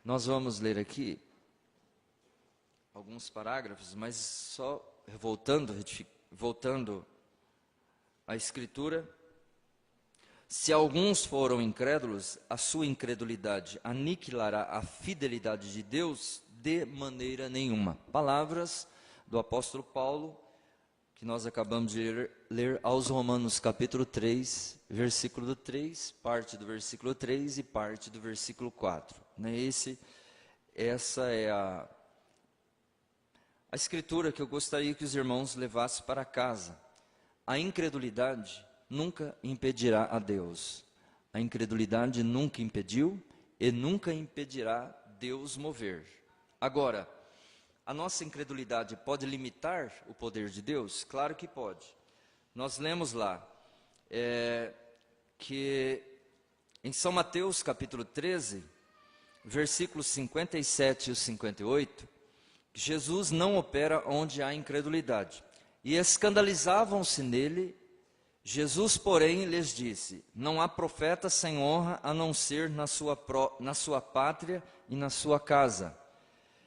Nós vamos ler aqui alguns parágrafos, mas só voltando à Escritura. Se alguns foram incrédulos, a sua incredulidade aniquilará a fidelidade de Deus de maneira nenhuma. Palavras do apóstolo Paulo, que nós acabamos de ler aos Romanos capítulo 3, versículo 3, parte do versículo 3 e parte do versículo 4. Essa é a escritura que eu gostaria que os irmãos levassem para casa. A incredulidade nunca impedirá a Deus. A incredulidade nunca impediu e nunca impedirá Deus mover. Agora, a nossa incredulidade pode limitar o poder de Deus? Claro que pode. Nós lemos lá que em São Mateus capítulo 13, versículos 57 e 58, Jesus não opera onde há incredulidade. E escandalizavam-se nele. Jesus, porém, lhes disse: não há profeta sem honra a não ser na sua pátria e na sua casa.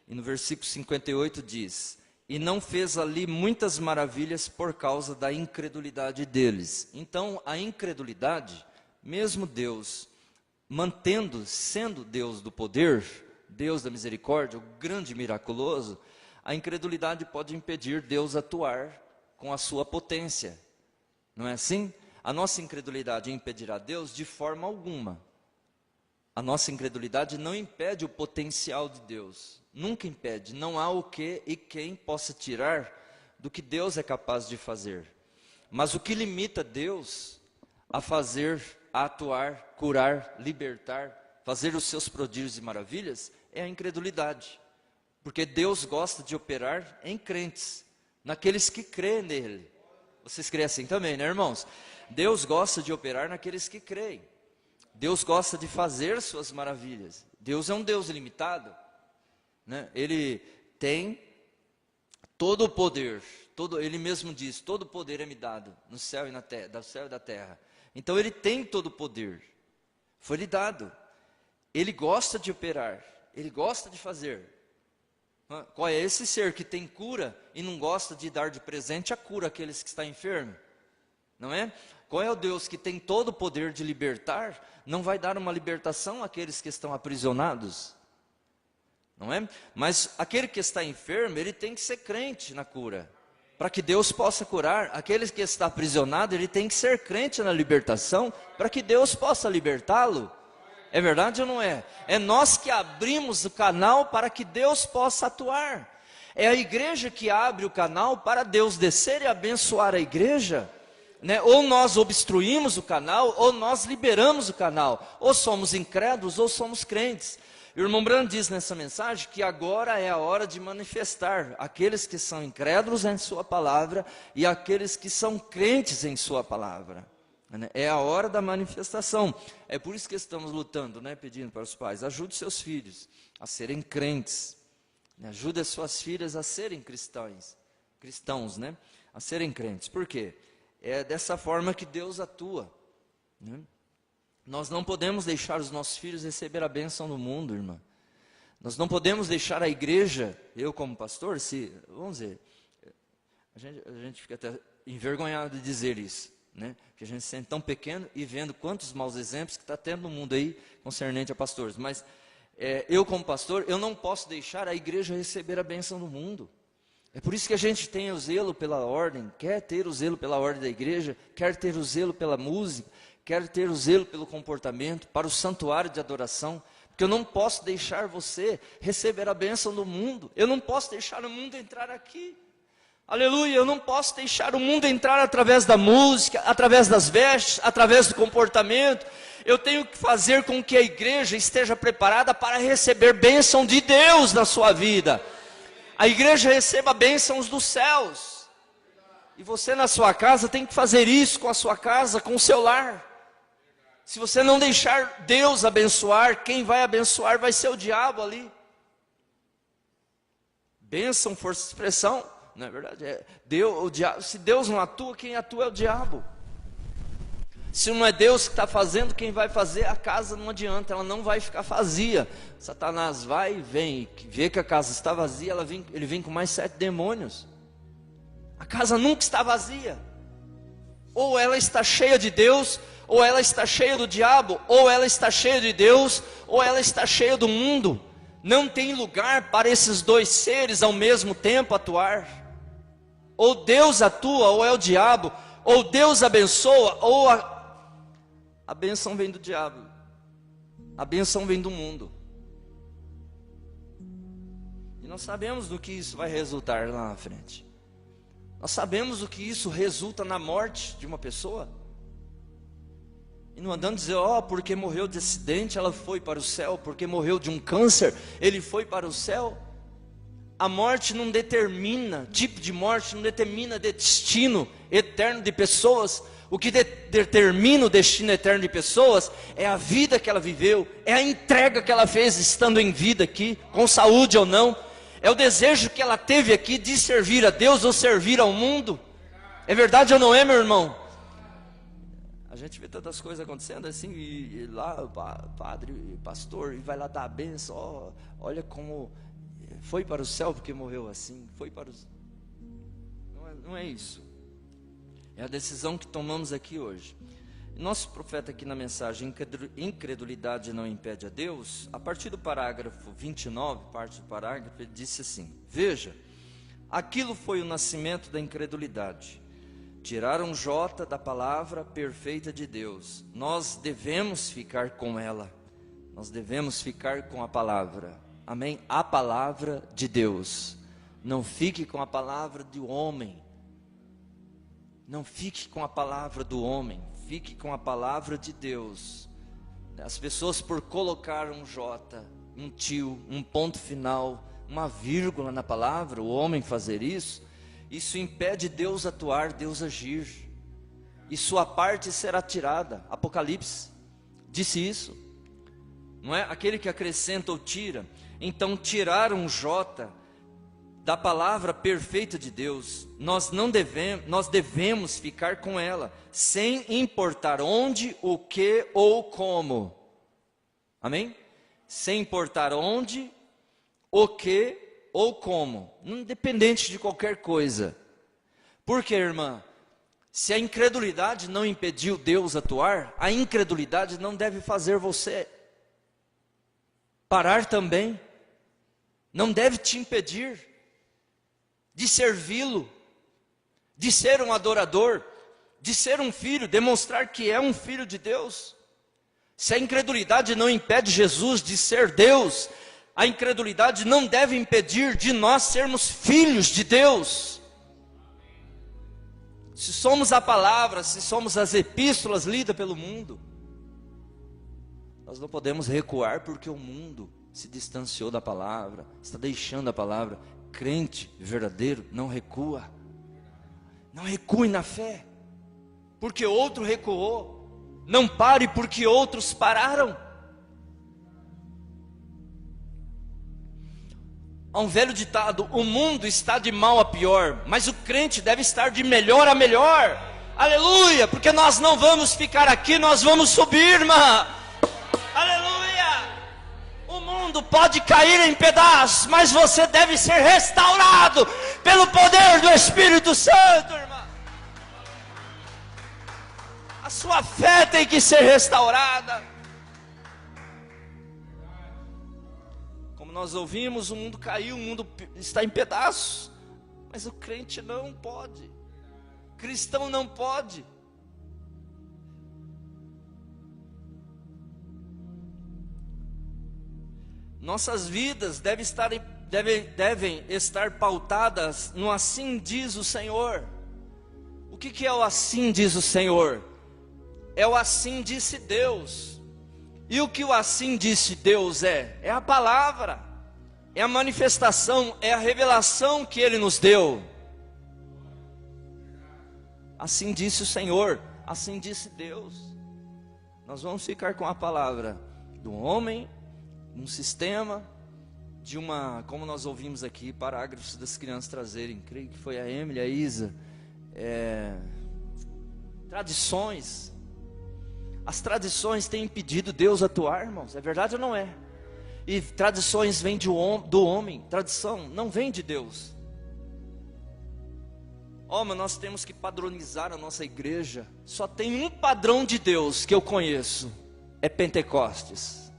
E no versículo 58 diz: e não fez ali muitas maravilhas por causa da incredulidade deles. Então, a incredulidade, mesmo Deus sendo Deus do poder, Deus da misericórdia, o grande miraculoso, a incredulidade pode impedir Deus atuar com a sua potência. Não é assim? A nossa incredulidade impedirá Deus de forma alguma. A nossa incredulidade não impede o potencial de Deus. Nunca impede. Não há o que e quem possa tirar do que Deus é capaz de fazer. Mas o que limita Deus a fazer, a atuar, curar, libertar, fazer os seus prodígios e maravilhas, é a incredulidade. Porque Deus gosta de operar em crentes, naqueles que creem nele. Vocês creem assim também, né, irmãos? Deus gosta de operar naqueles que creem. Deus gosta de fazer suas maravilhas. Deus é um Deus ilimitado, né? Ele tem todo o poder. Ele mesmo diz: todo o poder é me dado no céu e na terra, do céu e da terra. Então ele tem todo o poder. Foi-lhe dado. Ele gosta de operar. Ele gosta de fazer. Qual é esse ser que tem cura e não gosta de dar de presente a cura àqueles que estão enfermos? Não é? Qual é o Deus que tem todo o poder de libertar, não vai dar uma libertação àqueles que estão aprisionados? Não é? Mas aquele que está enfermo, ele tem que ser crente na cura, para que Deus possa curar. Aquele que está aprisionado, ele tem que ser crente na libertação, para que Deus possa libertá-lo. É verdade ou não é? É nós que abrimos o canal para que Deus possa atuar. É a igreja que abre o canal para Deus descer e abençoar a igreja, né? Ou nós obstruímos o canal, ou nós liberamos o canal. Ou somos incrédulos, ou somos crentes. O irmão Brando diz nessa mensagem que agora é a hora de manifestar aqueles que são incrédulos em sua palavra e aqueles que são crentes em sua palavra. É a hora da manifestação. É por isso que estamos lutando, né, pedindo para os pais: ajude seus filhos a serem crentes, ajude as suas filhas a serem cristãos, né, a serem crentes. Por quê? É dessa forma que Deus atua, né? Nós não podemos deixar os nossos filhos receber a bênção do mundo, irmã. Nós não podemos deixar a igreja, eu como pastor, vamos dizer, a gente fica até envergonhado de dizer isso, né? Que a gente se sente tão pequeno e vendo quantos maus exemplos que está tendo no mundo aí concernente a pastores. Mas eu como pastor, eu não posso deixar a igreja receber a bênção do mundo. É por isso que a gente tem o zelo pela ordem, quer ter o zelo pela ordem da igreja, quer ter o zelo pela música, quer ter o zelo pelo comportamento, para o santuário de adoração. Porque eu não posso deixar você receber a bênção do mundo. Eu não posso deixar o mundo entrar aqui. Aleluia, eu não posso deixar o mundo entrar através da música, através das vestes, através do comportamento. Eu tenho que fazer com que a igreja esteja preparada para receber bênção de Deus na sua vida. A igreja receba bênçãos dos céus. E você na sua casa tem que fazer isso com a sua casa, com o seu lar. Se você não deixar Deus abençoar, quem vai abençoar vai ser o diabo ali. Bênção, força de expressão. Não é verdade? Se Deus não atua, quem atua é o diabo. Se não é Deus que está fazendo, quem vai fazer? A casa não adianta, ela não vai ficar vazia. Satanás vai e vem, vê que a casa está vazia, ele vem com mais 7 demônios. A casa nunca está vazia. Ou ela está cheia de Deus, ou ela está cheia do diabo, ou ela está cheia de Deus, ou ela está cheia do mundo. Não tem lugar para esses dois seres ao mesmo tempo atuar. Ou Deus atua, ou é o diabo. Ou Deus abençoa, ou a bênção vem do diabo. A bênção vem do mundo. E nós sabemos do que isso vai resultar lá na frente. Nós sabemos do que isso resulta na morte de uma pessoa. E não andando dizer, porque morreu de acidente, ela foi para o céu. Porque morreu de um câncer, ele foi para o céu. A morte não determina, tipo de morte não determina destino eterno de pessoas. O que determina o destino eterno de pessoas é a vida que ela viveu, é a entrega que ela fez estando em vida aqui, com saúde ou não. É o desejo que ela teve aqui de servir a Deus ou servir ao mundo. É verdade ou não é, meu irmão? A gente vê tantas coisas acontecendo assim, e lá o padre, pastor, e vai lá dar a benção, olha como foi para o céu porque morreu assim, foi para os... Não é isso. É a decisão que tomamos aqui hoje. Nosso profeta aqui na mensagem, incredulidade não impede a Deus, a partir do parágrafo 29, parte do parágrafo, ele disse assim: veja, aquilo foi o nascimento da incredulidade. Tiraram J da palavra perfeita de Deus. Nós devemos ficar com ela. Nós devemos ficar com a palavra. Amém? A palavra de Deus. Não fique com a palavra do homem. Não fique com a palavra do homem. Fique com a palavra de Deus. As pessoas, por colocar um J, um tio, um ponto final, uma vírgula na palavra, o homem fazer isso impede Deus atuar, Deus agir. E sua parte será tirada. Apocalipse disse isso. Não é? Aquele que acrescenta ou tira. Então tiraram J da palavra perfeita de Deus. Nós devemos ficar com ela, sem importar onde, o que ou como. Amém? Sem importar onde, o que ou como, independente de qualquer coisa. Por quê, irmã? Se a incredulidade não impediu Deus atuar, a incredulidade não deve fazer você parar também. Não deve te impedir de servi-lo, de ser um adorador, de ser um filho, demonstrar que é um filho de Deus. Se a incredulidade não impede Jesus de ser Deus, a incredulidade não deve impedir de nós sermos filhos de Deus. Se somos a palavra, se somos as epístolas lidas pelo mundo, nós não podemos recuar porque o mundo se distanciou da palavra, está deixando a palavra. Crente verdadeiro não recua. Não recue na fé, porque outro recuou. Não pare porque outros pararam. Há um velho ditado: o mundo está de mal a pior, mas o crente deve estar de melhor a melhor. Aleluia, porque nós não vamos ficar aqui, nós vamos subir, irmã. Aleluia. O mundo pode cair em pedaços, mas você deve ser restaurado pelo poder do Espírito Santo, irmã. A sua fé tem que ser restaurada. Como nós ouvimos, o mundo caiu, o mundo está em pedaços, mas o crente não pode, o cristão não pode. Nossas vidas devem estar pautadas no assim diz o Senhor. O que é o assim diz o Senhor? É o assim disse Deus. E o que o assim disse Deus é? É a palavra, é a manifestação, é a revelação que Ele nos deu. Assim disse o Senhor, assim disse Deus. Nós vamos ficar com a palavra do homem, um sistema, de uma, como nós ouvimos aqui, parágrafos das crianças trazerem, creio que foi a Emily, a Isa, tradições, As tradições têm impedido Deus atuar, irmãos. É verdade ou não é? E tradições vêm do homem. Tradição não vem de Deus. Mas nós temos que padronizar a nossa igreja. Só tem um padrão de Deus que eu conheço. É Pentecostes.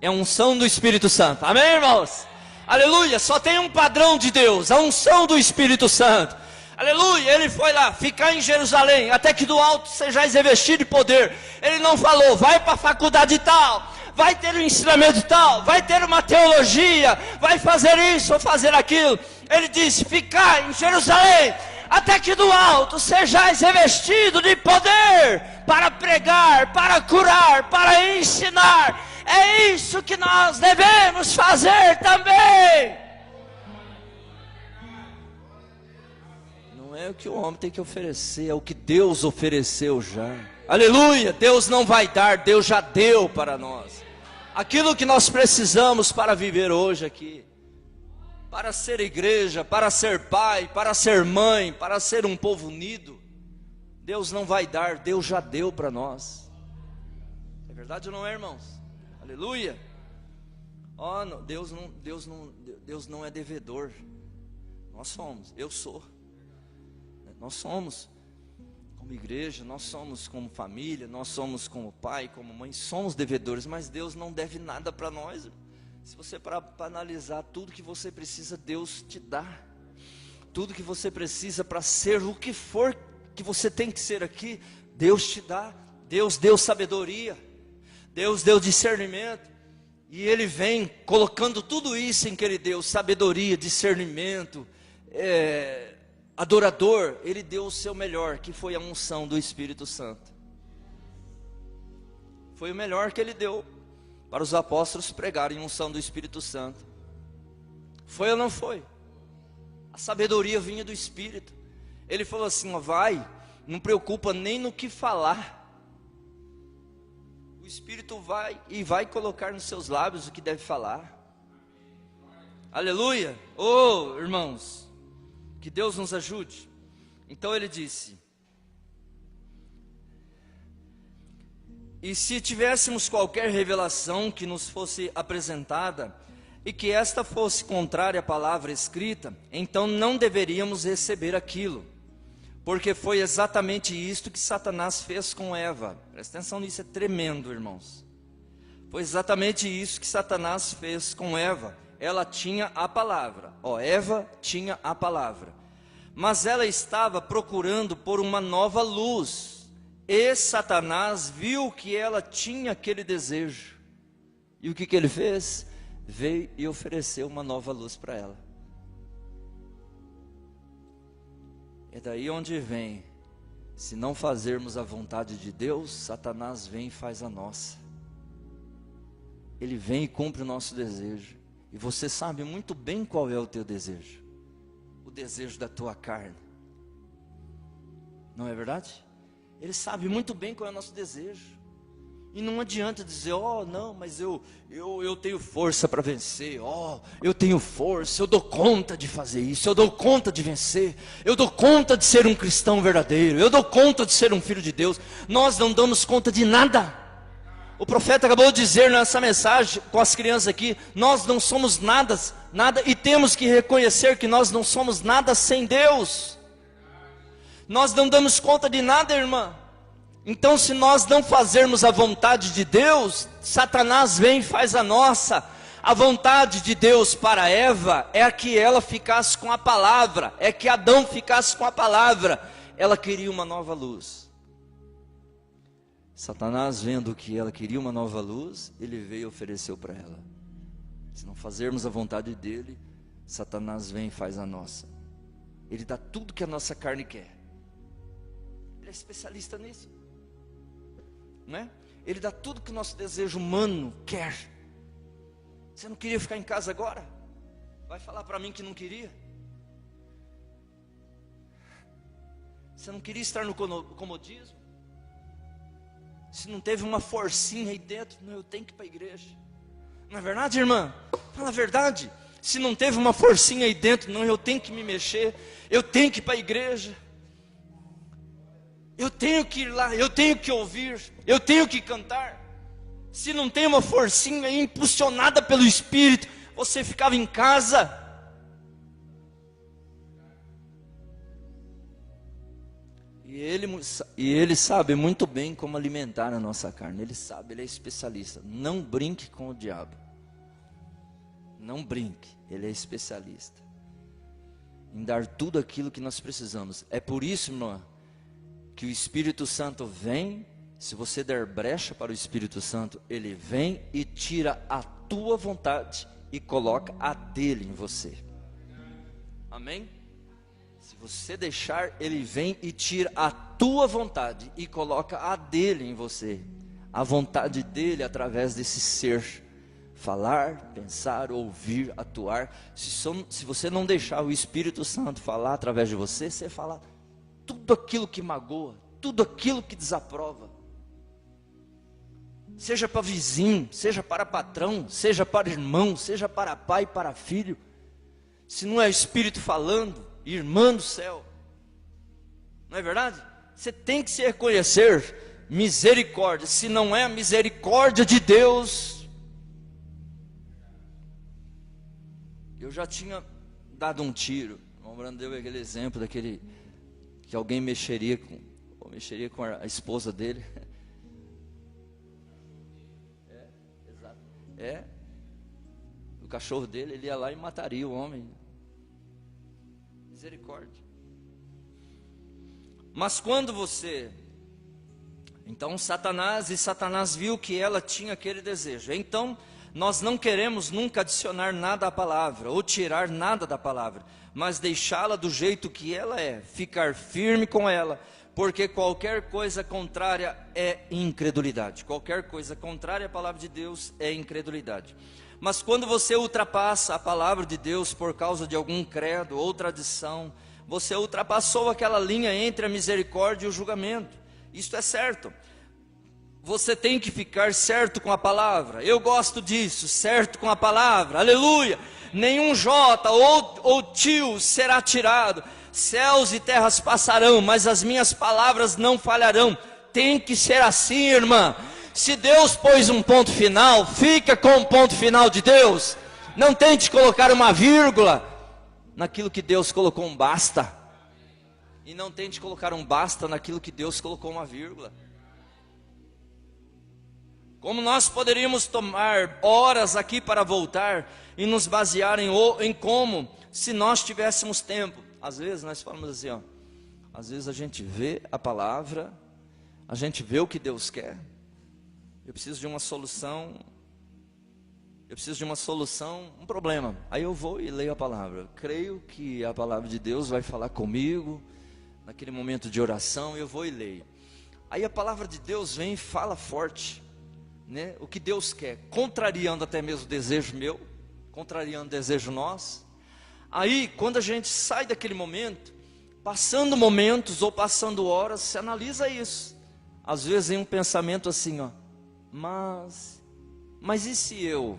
É a unção do Espírito Santo. Amém, irmãos? Aleluia. Só tem um padrão de Deus. A unção do Espírito Santo. Aleluia. Ele foi lá ficar em Jerusalém, até que do alto sejais revestido de poder. Ele não falou, vai para a faculdade tal, vai ter um ensinamento tal, vai ter uma teologia, vai fazer isso ou fazer aquilo. Ele disse, ficar em Jerusalém, até que do alto sejais revestido de poder, para pregar, para curar, para ensinar. É isso que nós devemos fazer também. Não é o que o homem tem que oferecer, é o que Deus ofereceu já. Aleluia, Deus não vai dar, Deus já deu para nós. Aquilo que nós precisamos para viver hoje aqui. Para ser igreja, para ser pai, para ser mãe, para ser um povo unido. Deus não vai dar, Deus já deu para nós. É verdade ou não é, irmãos? Aleluia. Não, Deus não é devedor. Nós somos, eu sou. Nós somos como igreja, nós somos como família, nós somos como pai, como mãe, somos devedores, mas Deus não deve nada para nós. Se você parar para analisar, tudo que você precisa, Deus te dá. Tudo que você precisa para ser o que for que você tem que ser aqui, Deus te dá. Deus deu sabedoria, Deus deu discernimento, e Ele vem colocando tudo isso em que Ele deu, sabedoria, discernimento, adorador. Ele deu o seu melhor, que foi a unção do Espírito Santo. Foi o melhor que Ele deu para os apóstolos pregarem a unção do Espírito Santo. Foi ou não foi? A sabedoria vinha do Espírito. Ele falou assim, vai, não preocupa nem no que falar. O Espírito vai colocar nos seus lábios o que deve falar. Aleluia. Irmãos, que Deus nos ajude. Então ele disse, e se tivéssemos qualquer revelação que nos fosse apresentada, e que esta fosse contrária à palavra escrita, então não deveríamos receber aquilo, porque foi exatamente isto que Satanás fez com Eva. Presta atenção nisso, é tremendo, irmãos. Foi exatamente isso que Satanás fez com Eva. Ela tinha a palavra, Eva tinha a palavra, mas ela estava procurando por uma nova luz, e Satanás viu que ela tinha aquele desejo, e o que ele fez? Veio e ofereceu uma nova luz para ela. É daí onde vem, se não fazermos a vontade de Deus, Satanás vem e faz a nossa. Ele vem e cumpre o nosso desejo. E você sabe muito bem qual é o teu desejo. O desejo da tua carne. Não é verdade? Ele sabe muito bem qual é o nosso desejo. E não adianta dizer, não, mas eu tenho força para vencer, eu tenho força, eu dou conta de fazer isso, eu dou conta de vencer, eu dou conta de ser um cristão verdadeiro, eu dou conta de ser um filho de Deus. Nós não damos conta de nada. O profeta acabou de dizer nessa mensagem com as crianças aqui, nós não somos nada, e temos que reconhecer que nós não somos nada sem Deus. Nós não damos conta de nada, irmã. Então, se nós não fazermos a vontade de Deus, Satanás vem e faz a nossa. A vontade de Deus para Eva é que ela ficasse com a palavra, é que Adão ficasse com a palavra. Ela queria uma nova luz. Satanás, vendo que ela queria uma nova luz, ele veio e ofereceu para ela. Se não fazermos a vontade dele, Satanás vem e faz a nossa. Ele dá tudo que a nossa carne quer. Ele é especialista nisso. Não é? Ele dá tudo que o nosso desejo humano quer. Você não queria ficar em casa agora? Vai falar para mim que não queria? Você não queria estar no comodismo? Se não teve uma forcinha aí dentro, não, eu tenho que ir para a igreja. Não é verdade, irmã? Fala a verdade. Se não teve uma forcinha aí dentro, não, eu tenho que me mexer, eu tenho que ir para a igreja. Eu tenho que ir lá, eu tenho que ouvir, eu tenho que cantar. Se não tem uma forcinha impulsionada pelo Espírito, você ficava em casa. E ele sabe muito bem como alimentar a nossa carne. Ele sabe, ele é especialista. Não brinque com o diabo. Não brinque, ele é especialista em dar tudo aquilo que nós precisamos. É por isso, irmã, que o Espírito Santo vem. Se você der brecha para o Espírito Santo, ele vem e tira a tua vontade e coloca a dele em você. Amém? Se você deixar, ele vem e tira a tua vontade e coloca a dele em você. A vontade dele através desse ser. Falar, pensar, ouvir, atuar. Se você não deixar o Espírito Santo falar através de você, você fala tudo aquilo que magoa, tudo aquilo que desaprova. Seja para vizinho, seja para patrão, seja para irmão, seja para pai e para filho. Se não é o Espírito falando, irmã do céu, não é verdade? Você tem que se reconhecer misericórdia. Se não é a misericórdia de Deus, eu já tinha dado um tiro. O Brando deu aquele exemplo daquele que alguém mexeria com a esposa dele. Exato. O cachorro dele, ele ia lá e mataria o homem. Misericórdia. Mas quando você... Então Satanás viu que ela tinha aquele desejo. Então nós não queremos nunca adicionar nada à palavra, ou tirar nada da palavra, mas deixá-la do jeito que ela é, ficar firme com ela, porque qualquer coisa contrária é incredulidade. Qualquer coisa contrária à palavra de Deus é incredulidade. Mas quando você ultrapassa a palavra de Deus por causa de algum credo ou tradição, você ultrapassou aquela linha entre a misericórdia e o julgamento. Isto é certo. Você tem que ficar certo com a palavra. Eu gosto disso, certo com a palavra. Aleluia. Nenhum jota ou tio será tirado. Céus e terras passarão, mas as minhas palavras não falharão. Tem que ser assim, irmã. Se Deus pôs um ponto final, fica com o ponto final de Deus. Não tente colocar uma vírgula naquilo que Deus colocou um basta. E não tente colocar um basta naquilo que Deus colocou uma vírgula. Como nós poderíamos tomar horas aqui para voltar e nos basear em como, se nós tivéssemos tempo. Às vezes nós falamos assim, ó, às vezes a gente vê a palavra, a gente vê o que Deus quer. Eu preciso de uma solução, um problema. Aí eu vou e leio a palavra. Creio que a palavra de Deus vai falar comigo, naquele momento de oração, eu vou e leio. Aí a palavra de Deus vem e fala forte. Né? O que Deus quer, contrariando até mesmo o desejo meu, contrariando o desejo nosso. Aí, quando a gente sai daquele momento, passando momentos ou passando horas, se analisa isso. Às vezes vem um pensamento assim, ó, mas e se eu?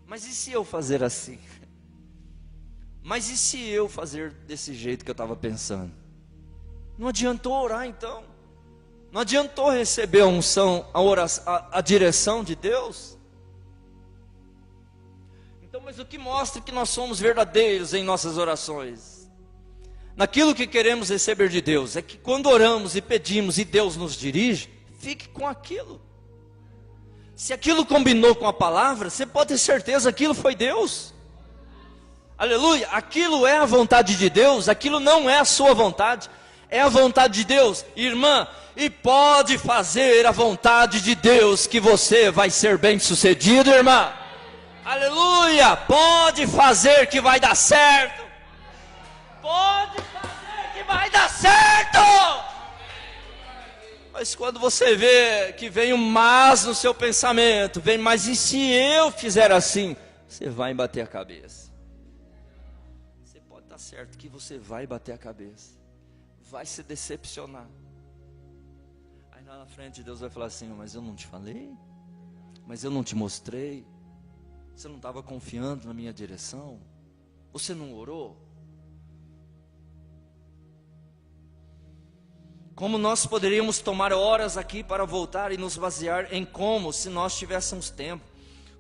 Mas e se eu fazer assim? Mas e se eu fazer desse jeito que eu estava pensando? Não adiantou orar então. Não adiantou receber a unção, a oração, a direção de Deus. Então, mas o que mostra que nós somos verdadeiros em nossas orações? Naquilo que queremos receber de Deus, é que quando oramos e pedimos e Deus nos dirige, fique com aquilo. Se aquilo combinou com a palavra, você pode ter certeza que aquilo foi Deus. Aleluia, aquilo é a vontade de Deus, aquilo não é a sua vontade. É a vontade de Deus, irmã, e pode fazer a vontade de Deus que você vai ser bem sucedido, irmã. Aleluia, pode fazer que vai dar certo. Pode fazer que vai dar certo. Mas quando você vê que vem um mas no seu pensamento, vem, mas e se eu fizer assim? Você vai bater a cabeça. Você pode estar certo que você vai bater a cabeça. Vai se decepcionar. Aí lá na frente Deus vai falar assim, mas eu não te falei? Mas eu não te mostrei? Você não estava confiando na minha direção? Você não orou? Como nós poderíamos tomar horas aqui para voltar e nos basear em como, se nós tivéssemos tempo,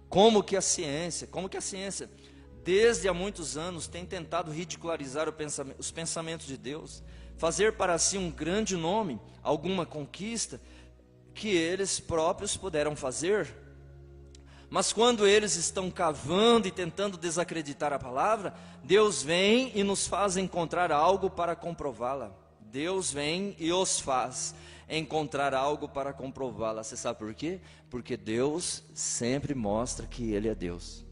como que a ciência, desde há muitos anos, tem tentado ridicularizar os pensamentos de Deus, fazer para si um grande nome, alguma conquista que eles próprios puderam fazer. Mas quando eles estão cavando e tentando desacreditar a palavra, Deus vem e nos faz encontrar algo para comprová-la. Deus vem e os faz encontrar algo para comprová-la. Você sabe por quê? Porque Deus sempre mostra que Ele é Deus.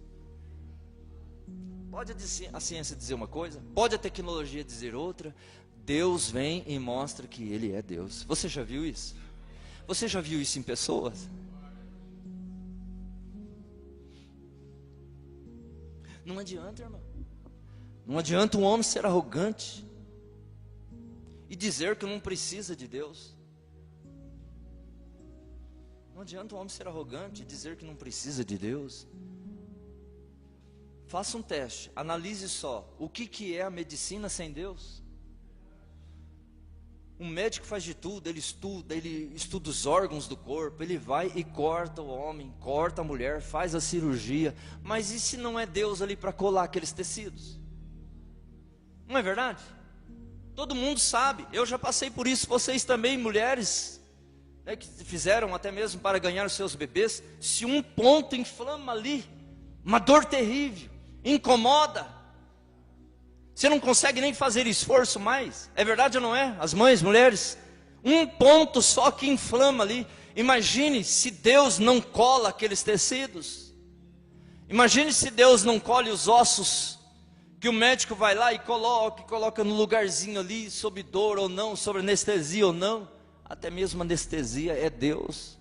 Pode a ciência dizer uma coisa, pode a tecnologia dizer outra, Deus vem e mostra que Ele é Deus. Você já viu isso? Você já viu isso em pessoas? Não adianta, irmão. Não adianta um homem ser arrogante e dizer que não precisa de Deus. Não adianta um homem ser arrogante e dizer que não precisa de Deus. Faça um teste, analise só, o que é a medicina sem Deus? Um médico faz de tudo, ele estuda os órgãos do corpo, ele vai e corta o homem, corta a mulher, faz a cirurgia, mas e se não é Deus ali para colar aqueles tecidos? Não é verdade? Todo mundo sabe, eu já passei por isso, vocês também, mulheres, né, que fizeram até mesmo para ganhar os seus bebês, se um ponto inflama ali, uma dor terrível, incomoda, você não consegue nem fazer esforço mais, é verdade ou não é? As mães, mulheres, um ponto só que inflama ali, imagine se Deus não cola aqueles tecidos, imagine se Deus não colhe os ossos, que o médico vai lá e coloca no lugarzinho ali, sob dor ou não, sob anestesia ou não, até mesmo anestesia é Deus.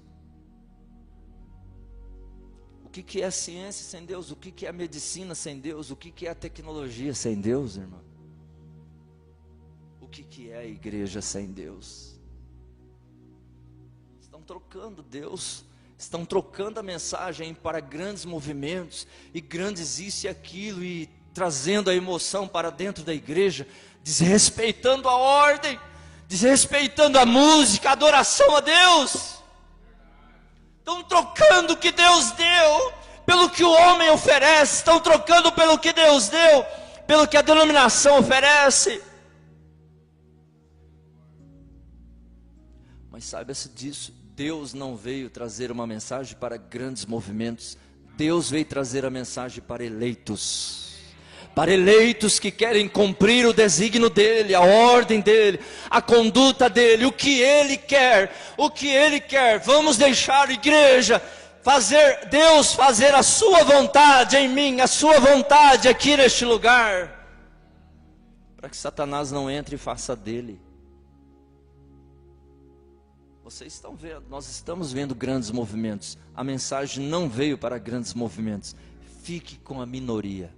O que é a ciência sem Deus? O que é a medicina sem Deus? O que é a tecnologia sem Deus, irmão? O que é a igreja sem Deus? Estão trocando Deus, estão trocando a mensagem para grandes movimentos, e grandes isso e aquilo, e trazendo a emoção para dentro da igreja, desrespeitando a ordem, desrespeitando a música, a adoração a Deus. Estão trocando o que Deus deu pelo que o homem oferece, estão trocando pelo que Deus deu pelo que a denominação oferece. Mas saiba-se disso, Deus não veio trazer uma mensagem para grandes movimentos, Deus veio trazer a mensagem para eleitos que querem cumprir o desígnio dEle, a ordem dEle, a conduta dEle, o que Ele quer, vamos deixar a igreja, Deus fazer a sua vontade em mim, a sua vontade aqui neste lugar, para que Satanás não entre e faça dele. Vocês estão vendo, nós estamos vendo grandes movimentos, a mensagem não veio para grandes movimentos, fique com a minoria,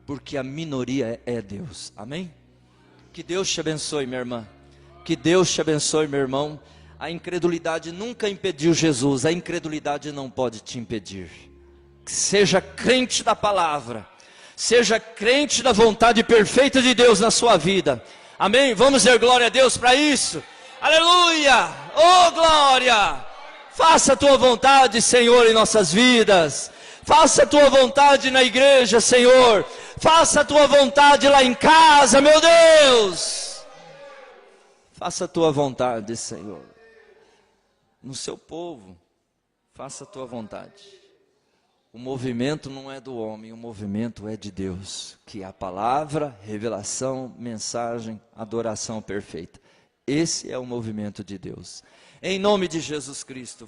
porque a minoria é Deus, amém? Que Deus te abençoe, minha irmã, que Deus te abençoe, meu irmão. A incredulidade nunca impediu Jesus, a incredulidade não pode te impedir. Seja crente da palavra, seja crente da vontade perfeita de Deus na sua vida, amém? Vamos dizer glória a Deus para isso, aleluia, oh glória, faça a tua vontade, Senhor, em nossas vidas, faça a tua vontade na igreja, Senhor, faça a tua vontade lá em casa, meu Deus, faça a tua vontade, Senhor, no seu povo, faça a tua vontade. O movimento não é do homem, o movimento é de Deus, que é a palavra, revelação, mensagem, adoração perfeita. Esse é o movimento de Deus, em nome de Jesus Cristo.